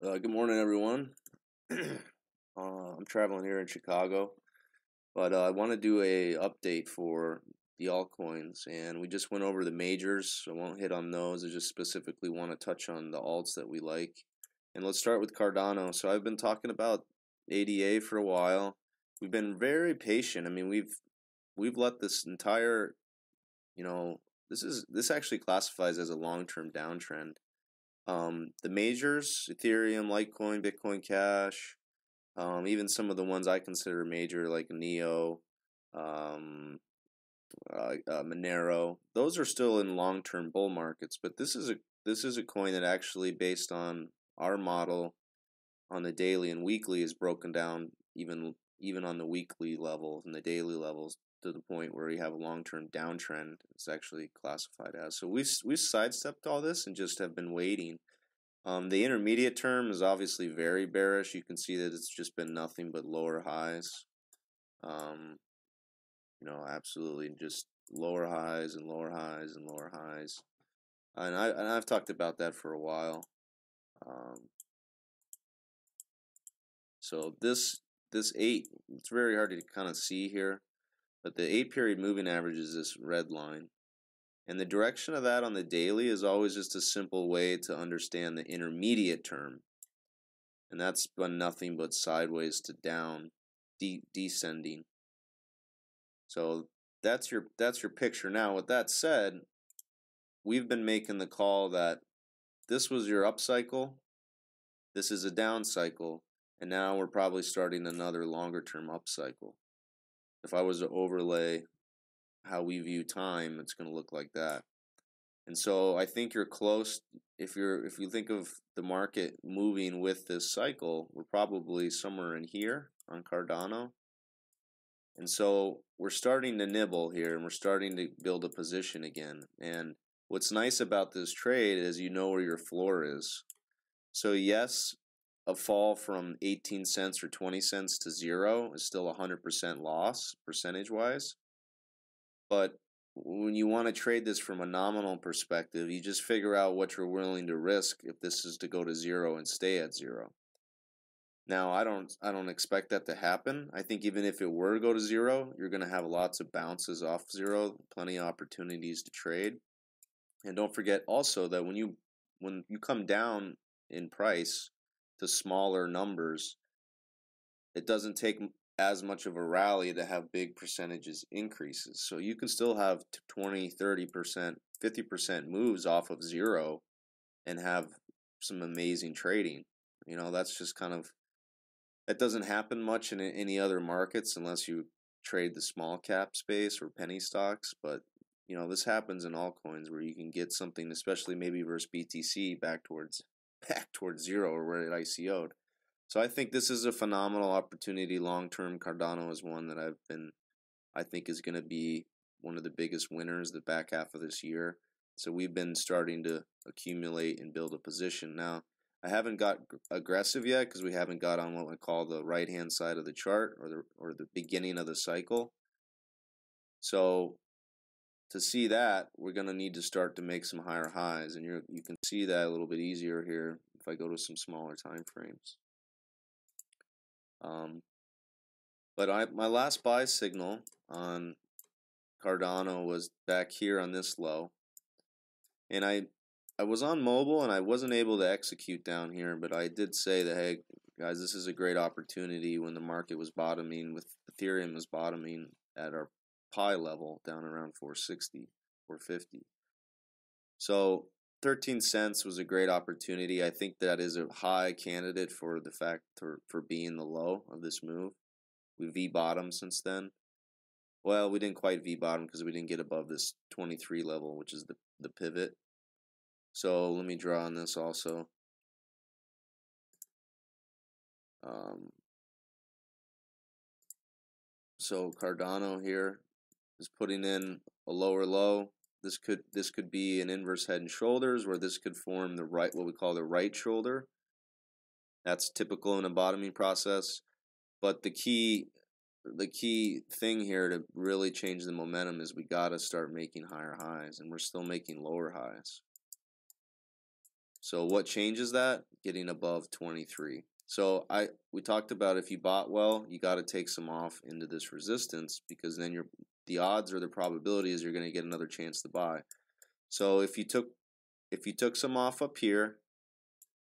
Good morning, everyone. I'm traveling here in Chicago, but I want to do a update for the altcoins, and we just went over the majors, so I won't hit on those. I just specifically want to touch on the alts that we like. And let's start with Cardano. So I've been talking about ADA for a while. We've been very patient. I mean, we've let this entire, this actually classifies as a long-term downtrend. The majors, Ethereum, Litecoin, Bitcoin Cash, even some of the ones I consider major like Neo, Monero, those are still in long-term bull markets. But this is a coin that actually, based on our model on the daily and weekly, is broken down even on the weekly levels and the daily levels to the point where you have a long-term downtrend. It's actually classified as. So we sidestepped all this and just have been waiting. The intermediate term is obviously very bearish. You can see that it's just been nothing but lower highs. Absolutely just lower highs and lower highs and lower highs. And I've talked about that for a while. So this 8, it's very hard to kind of see here, but the 8-period moving average is this red line. And the direction of that on the daily is always just a simple way to understand the intermediate term. And that's been nothing but sideways to down, descending. So that's your picture. Now, with that said, we've been making the call that this was your up cycle, this is a down cycle, and now we're probably starting another longer term up cycle. If I was to overlay how we view time, it's going to look like that. And so I think you're close. If you think of the market moving with this cycle, we're probably somewhere in here on Cardano. And so we're starting to nibble here, and we're starting to build a position again. And what's nice about this trade is you know where your floor is. So yes, a fall from 18 cents or 20 cents to 0 is still 100% loss percentage-wise. But when you want to trade this from a nominal perspective, you just figure out what you're willing to risk if this is to go to 0 and stay at 0. Now, I don't expect that to happen. I think even if it were to go to 0, you're going to have lots of bounces off 0, plenty of opportunities to trade. And don't forget also that when you come down in price to smaller numbers, it doesn't take as much of a rally to have big percentages increases. So you can still have 20, 30%, 50% moves off of 0 and have some amazing trading. That's just kind of, that doesn't happen much in any other markets unless you trade the small cap space or penny stocks. But, this happens in altcoins where you can get something, especially maybe versus BTC, back towards 0 or where it ICO'd. So I think this is a phenomenal opportunity long-term. Cardano is one that I think is going to be one of the biggest winners the back half of this year. So we've been starting to accumulate and build a position. Now, I haven't got aggressive yet because we haven't got on what we call the right-hand side of the chart or the beginning of the cycle. So to see that, we're going to need to start to make some higher highs, and you can see that a little bit easier here if I go to some smaller time frames. But my last buy signal on Cardano was back here on this low, and I was on mobile and I wasn't able to execute down here, but I did say that, hey guys, this is a great opportunity when the market was bottoming, with Ethereum was bottoming at our pi level down around 460, 450. So 13 cents was a great opportunity. I think that is a high candidate for the fact for being the low of this move. We V-bottomed since then. Well, we didn't quite V-bottom because we didn't get above this 23 level, which is the pivot. So let me draw on this also. So Cardano here is putting in a lower low. This could be an inverse head and shoulders, where this could form what we call the right shoulder. That's typical in a bottoming process. But the key thing here to really change the momentum is we got to start making higher highs, and we're still making lower highs. So what changes that? Getting above 23. So we talked about if you bought well, you got to take some off into this resistance, because then the odds or the probability is you're going to get another chance to buy. So if you took some off up here,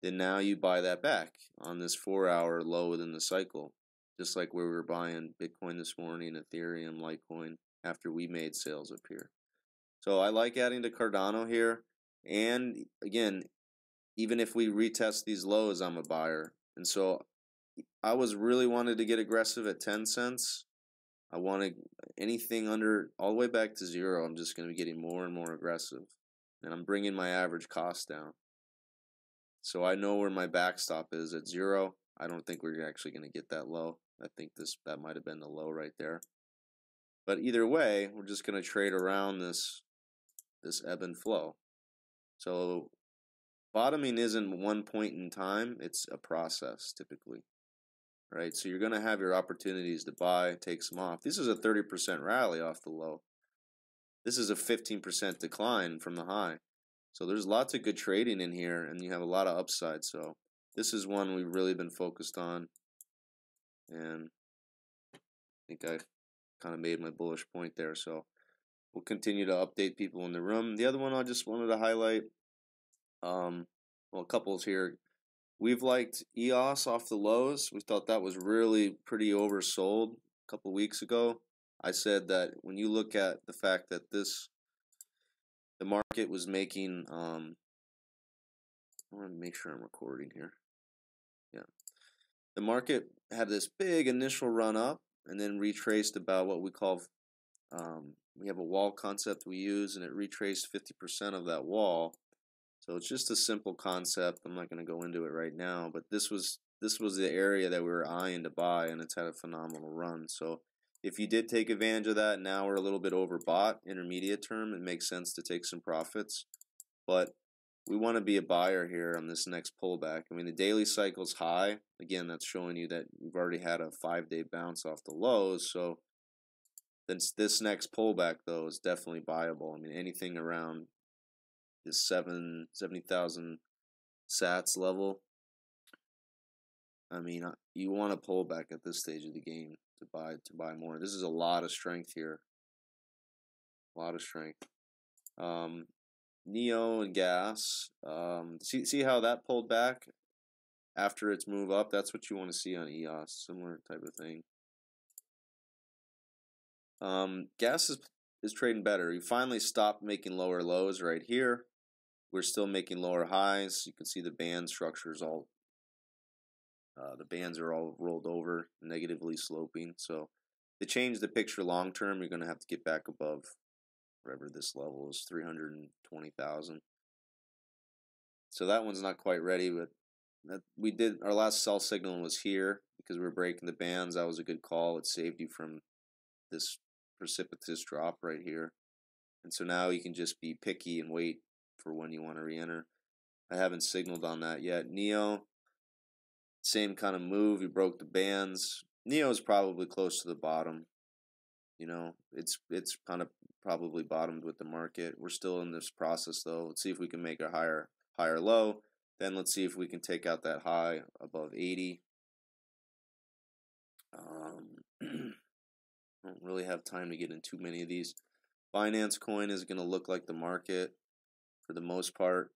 then now you buy that back on this 4-hour low within the cycle, just like where we were buying Bitcoin this morning, Ethereum, Litecoin, after we made sales up here. So I like adding to Cardano here, and again, even if we retest these lows, I'm a buyer. And so I was really wanted to get aggressive at 10 cents. I wanted anything under, all the way back to 0, I'm just going to be getting more and more aggressive. And I'm bringing my average cost down. So I know where my backstop is at 0. I don't think we're actually going to get that low. I think that might have been the low right there. But either way, we're just going to trade around this ebb and flow. So bottoming isn't one point in time, it's a process typically. Right? So you're going to have your opportunities to buy, take some off. This is a 30% rally off the low. This is a 15% decline from the high. So there's lots of good trading in here, and you have a lot of upside. So this is one we've really been focused on, and I think I kind of made my bullish point there. So we'll continue to update people in the room. The other one I just wanted to highlight, well, a couple's here. We've liked EOS off the lows. We thought that was really pretty oversold a couple weeks ago. I said that when you look at the fact that the market was making, I want to make sure I'm recording here. Yeah. The market had this big initial run up and then retraced about what we call, we have a wall concept we use, and it retraced 50% of that wall. So it's just a simple concept. I'm not going to go into it right now, but this was the area that we were eyeing to buy, and it's had a phenomenal run. So if you did take advantage of that, now we're a little bit overbought intermediate term. It makes sense to take some profits, but we want to be a buyer here on this next pullback. I mean, the daily cycle's high. Again, that's showing you that we've already had a 5-day bounce off the lows. So then this next pullback, though, is definitely buyable. I mean, anything around this 70,000 sats level, I mean, you want to pull back at this stage of the game to buy more. This is a lot of strength here. A lot of strength. Neo and gas. See how that pulled back after its move up? That's what you want to see on EOS. Similar type of thing. Gas is trading better. You finally stopped making lower lows right here. We're still making lower highs. You can see the band structures all. The bands are all rolled over, negatively sloping. So to change the picture long term, you're going to have to get back above whatever this level is, 320,000. So that one's not quite ready, but we did our last sell signal was here because we were breaking the bands. That was a good call. It saved you from this precipitous drop right here. And so now you can just be picky and wait for when you want to re-enter. I haven't signaled on that yet. Neo, same kind of move. You broke the bands. Neo's probably close to the bottom. You know, it's kind of probably bottomed with the market. We're still in this process though. Let's see if we can make a higher low. Then let's see if we can take out that high above 80. I don't really have time to get into too many of these. Binance coin is going to look like the market for the most part.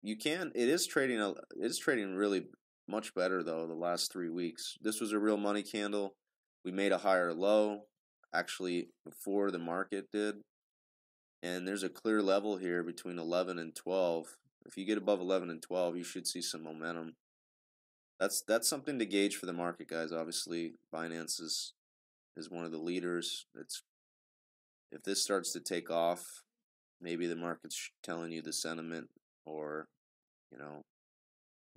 It is trading really much better though the last 3 weeks. This was a real money candle. We made a higher low actually before the market did. And there's a clear level here between 11 and 12. If you get above 11 and 12, you should see some momentum. That's something to gauge for the market, guys. Obviously, Binance is one of the leaders. If this starts to take off, maybe the market's telling you the sentiment or, you know,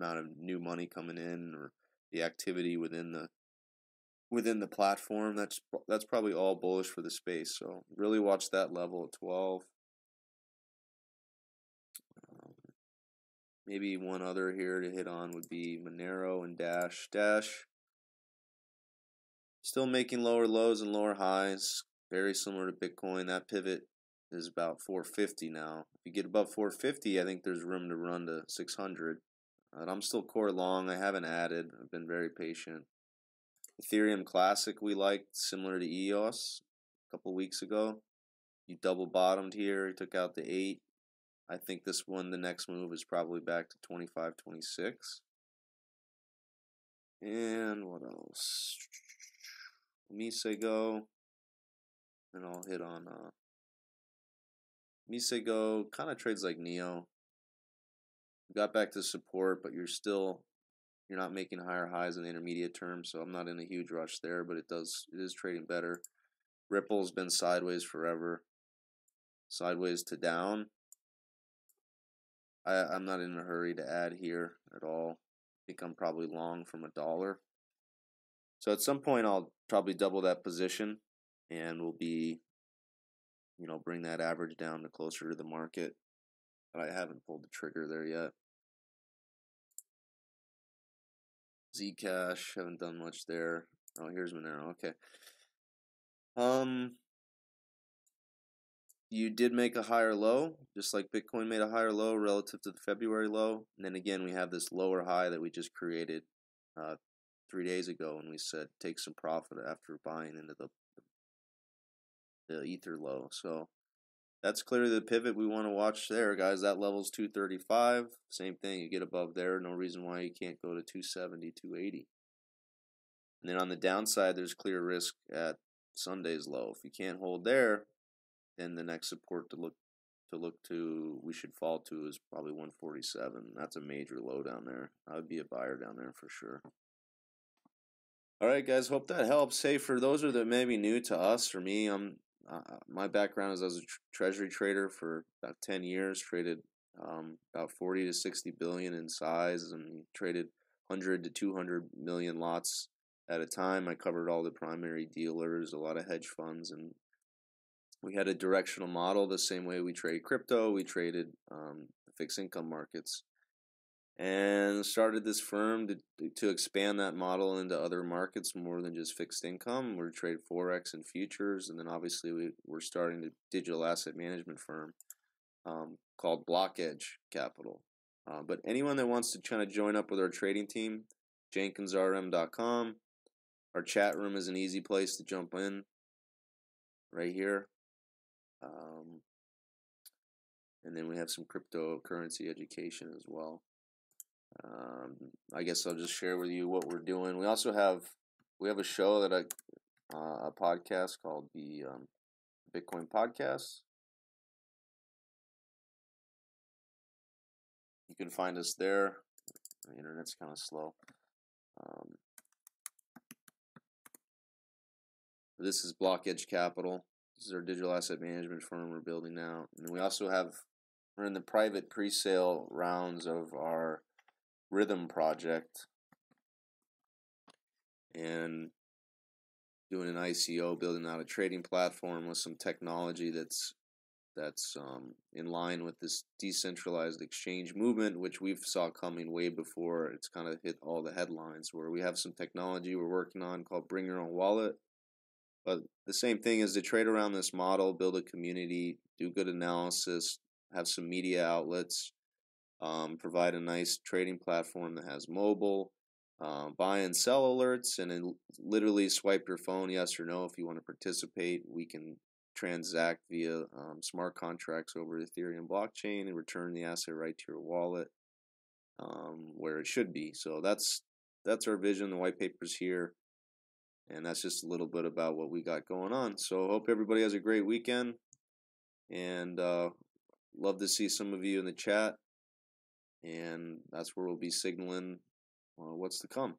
amount of new money coming in or the activity within the platform. That's probably all bullish for the space. So really watch that level at 12. Maybe one other here to hit on would be Monero and Dash. Dash still making lower lows and lower highs, very similar to Bitcoin. That pivot is about 450 now. If you get above 450, I think there's room to run to 600. And I'm still core long. I haven't added. I've been very patient. Ethereum Classic we liked, similar to EOS a couple weeks ago. You double bottomed here. You took out the 8. I think this one, the next move is probably back to 25, 26. And what else? Misego. And I'll hit on Misego. Kind of trades like Neo. Got back to support, but you're not making higher highs in the intermediate term, so I'm not in a huge rush there, but it is trading better. Ripple's been sideways forever. Sideways to down. I'm not in a hurry to add here at all. I think I'm probably long from $1. So at some point I'll probably double that position and we'll be, bring that average down to closer to the market. But I haven't pulled the trigger there yet. Zcash, haven't done much there. Oh, here's Monero. Okay. You did make a higher low, just like Bitcoin made a higher low relative to the February low. And then again, we have this lower high that we just created 3 days ago, and we said take some profit after buying into the Ether low. So that's clearly the pivot we want to watch there, guys. That level's 235. Same thing, you get above there, no reason why you can't go to 270, 280. And then on the downside, there's clear risk at Sunday's low. If you can't hold there, then the next support we should fall to is probably 147. That's a major low down there. I would be a buyer down there for sure. All right, guys. Hope that helps. Hey, for those that may be new to us or me, my background is as a treasury trader for about 10 years. Traded about 40 to 60 billion in size, and traded 100 to 200 million lots at a time. I covered all the primary dealers, a lot of hedge funds, and we had a directional model the same way we trade crypto. We traded the fixed income markets and started this firm to expand that model into other markets more than just fixed income. We're trade Forex and futures, and then obviously we're starting a digital asset management firm called Blockage Capital. But anyone that wants to kind of join up with our trading team, jenkinsrm.com. Our chat room is an easy place to jump in right here. And then we have some cryptocurrency education as well. I guess I'll just share with you what we're doing. We also have a show that a podcast called the Bitcoin Podcast. You can find us there. The internet's kind of slow. This is Blockage Capital. This is our digital asset management firm we're building now. And we also we're in the private pre-sale rounds of our Rhythm project and doing an ICO, building out a trading platform with some technology that's in line with this decentralized exchange movement, which we've saw coming way before it's kind of hit all the headlines, where we have some technology we're working on called Bring Your Own Wallet. But the same thing is to trade around this model, build a community, do good analysis, have some media outlets, provide a nice trading platform that has mobile, buy and sell alerts, and then literally swipe your phone yes or no if you want to participate. We can transact via smart contracts over the Ethereum blockchain and return the asset right to your wallet where it should be. So that's our vision. The white paper's here. And that's just a little bit about what we got going on. So hope everybody has a great weekend. And love to see some of you in the chat. And that's where we'll be signaling what's to come.